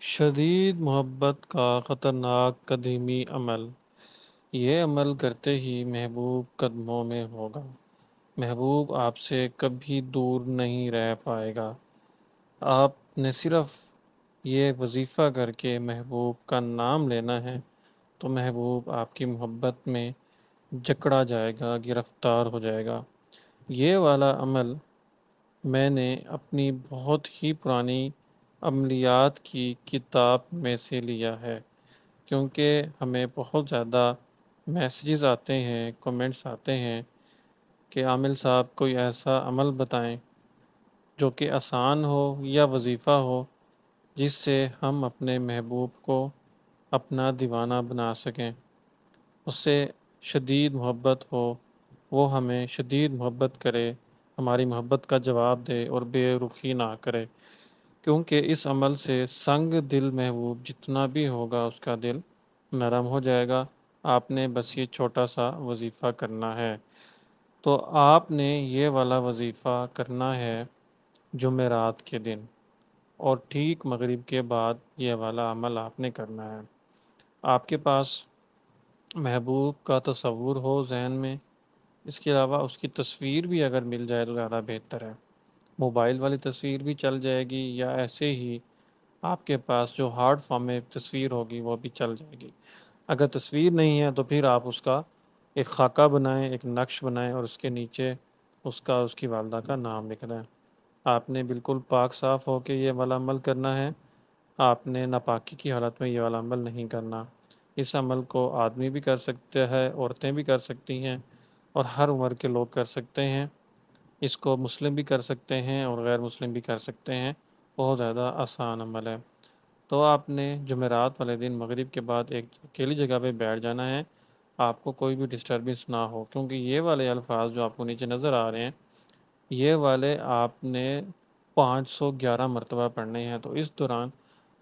شدید محبت کا خطرناک قدیمی عمل۔ یہ عمل کرتے ہی محبوب قدموں میں ہوگا۔ محبوب آپ سے کبھی دور نہیں رہ پائے گا۔ آپ نے صرف یہ وظیفہ کر کے محبوب کا نام لینا ہے تو محبوب آپ کی محبت میں جکڑا جائے گا، گرفتار ہو جائے گا۔ یہ والا عمل میں نے اپنی بہت ہی پرانی عملیات کی کتاب میں سے لیا ہے، کیونکہ ہمیں بہت زیادہ میسیجز آتے ہیں، کمنٹس آتے ہیں کہ عامل صاحب کوئی ایسا عمل بتائیں جو کہ آسان ہو یا وظیفہ ہو جس سے ہم اپنے محبوب کو اپنا دیوانہ بنا سکیں، اس سے شدید محبت ہو، وہ ہمیں شدید محبت کرے، ہماری محبت کا جواب دے اور بے رخی نہ کرے، کیونکہ اس عمل سے سنگ دل محبوب جتنا بھی ہوگا اس کا دل نرم ہو جائے گا۔ آپ نے بس یہ چھوٹا سا وظیفہ کرنا ہے۔ تو آپ نے یہ والا وظیفہ کرنا ہے جمعرات کے دن، اور ٹھیک مغرب کے بعد یہ والا عمل آپ نے کرنا ہے۔ آپ کے پاس محبوب کا تصور ہو ذہن میں، اس کے علاوہ اس کی تصویر بھی اگر مل جائے تو زیادہ بہتر ہے۔ موبائل والی تصویر بھی چل جائے گی، یا ایسے ہی آپ کے پاس جو ہارڈ فارم میں تصویر ہوگی وہ بھی چل جائے گی۔ اگر تصویر نہیں ہے تو پھر آپ اس کا ایک خاکہ بنائیں، ایک نقش بنائیں، اور اس کے نیچے اس کی والدہ کا نام لکھ دیں۔ آپ نے بالکل پاک صاف ہو کے یہ والا عمل کرنا ہے۔ آپ نے ناپاکی کی حالت میں یہ والا عمل نہیں کرنا۔ اس عمل کو آدمی بھی کر سکتے ہیں، عورتیں بھی کر سکتی ہیں، اور ہر عمر کے لوگ کر سکتے ہیں۔ اس کو مسلم بھی کر سکتے ہیں اور غیر مسلم بھی کر سکتے ہیں۔ بہت زیادہ آسان عمل ہے۔ تو آپ نے جمعرات والے دن مغرب کے بعد ایک اکیلی جگہ پہ بیٹھ جانا ہے۔ آپ کو کوئی بھی ڈسٹربنس نہ ہو، کیونکہ یہ والے الفاظ جو آپ کو نیچے نظر آ رہے ہیں، یہ والے آپ نے 511 مرتبہ پڑھنے ہیں۔ تو اس دوران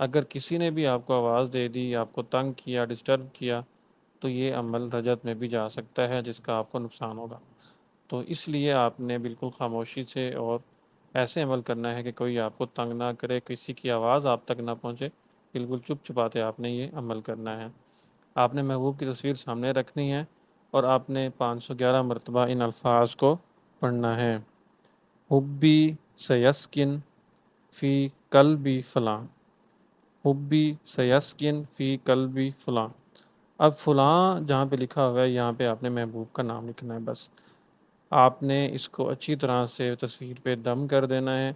اگر کسی نے بھی آپ کو آواز دے دی، آپ کو تنگ کیا، ڈسٹرب کیا، تو یہ عمل رجت میں بھی جا سکتا ہے، جس کا آپ کو نقصان ہوگا۔ تو اس لیے آپ نے بالکل خاموشی سے اور ایسے عمل کرنا ہے کہ کوئی آپ کو تنگ نہ کرے، کسی کی آواز آپ تک نہ پہنچے، بالکل چپ چپاتے آپ نے یہ عمل کرنا ہے۔ آپ نے محبوب کی تصویر سامنے رکھنی ہے، اور آپ نے 511 مرتبہ ان الفاظ کو پڑھنا ہے۔ حبی سیسکن فی قلبی فلاں، حبی سیسکن فی قلبی فلاں۔ اب فلاں جہاں پہ لکھا ہوا ہے یہاں پہ آپ نے محبوب کا نام لکھنا ہے بس۔ آپ نے اس کو اچھی طرح سے تصویر پہ دم کر دینا ہے۔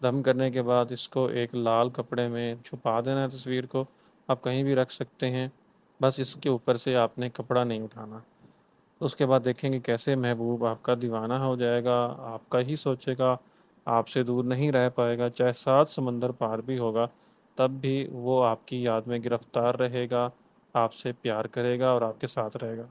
دم کرنے کے بعد اس کو ایک لال کپڑے میں چھپا دینا ہے۔ تصویر کو آپ کہیں بھی رکھ سکتے ہیں، بس اس کے اوپر سے آپ نے کپڑا نہیں اٹھانا۔ اس کے بعد دیکھیں گے کیسے محبوب آپ کا دیوانہ ہو جائے گا، آپ کا ہی سوچے گا، آپ سے دور نہیں رہ پائے گا، چاہے 7 سمندر پار بھی ہوگا تب بھی وہ آپ کی یاد میں گرفتار رہے گا، آپ سے پیار کرے گا اور آپ کے ساتھ رہے گا۔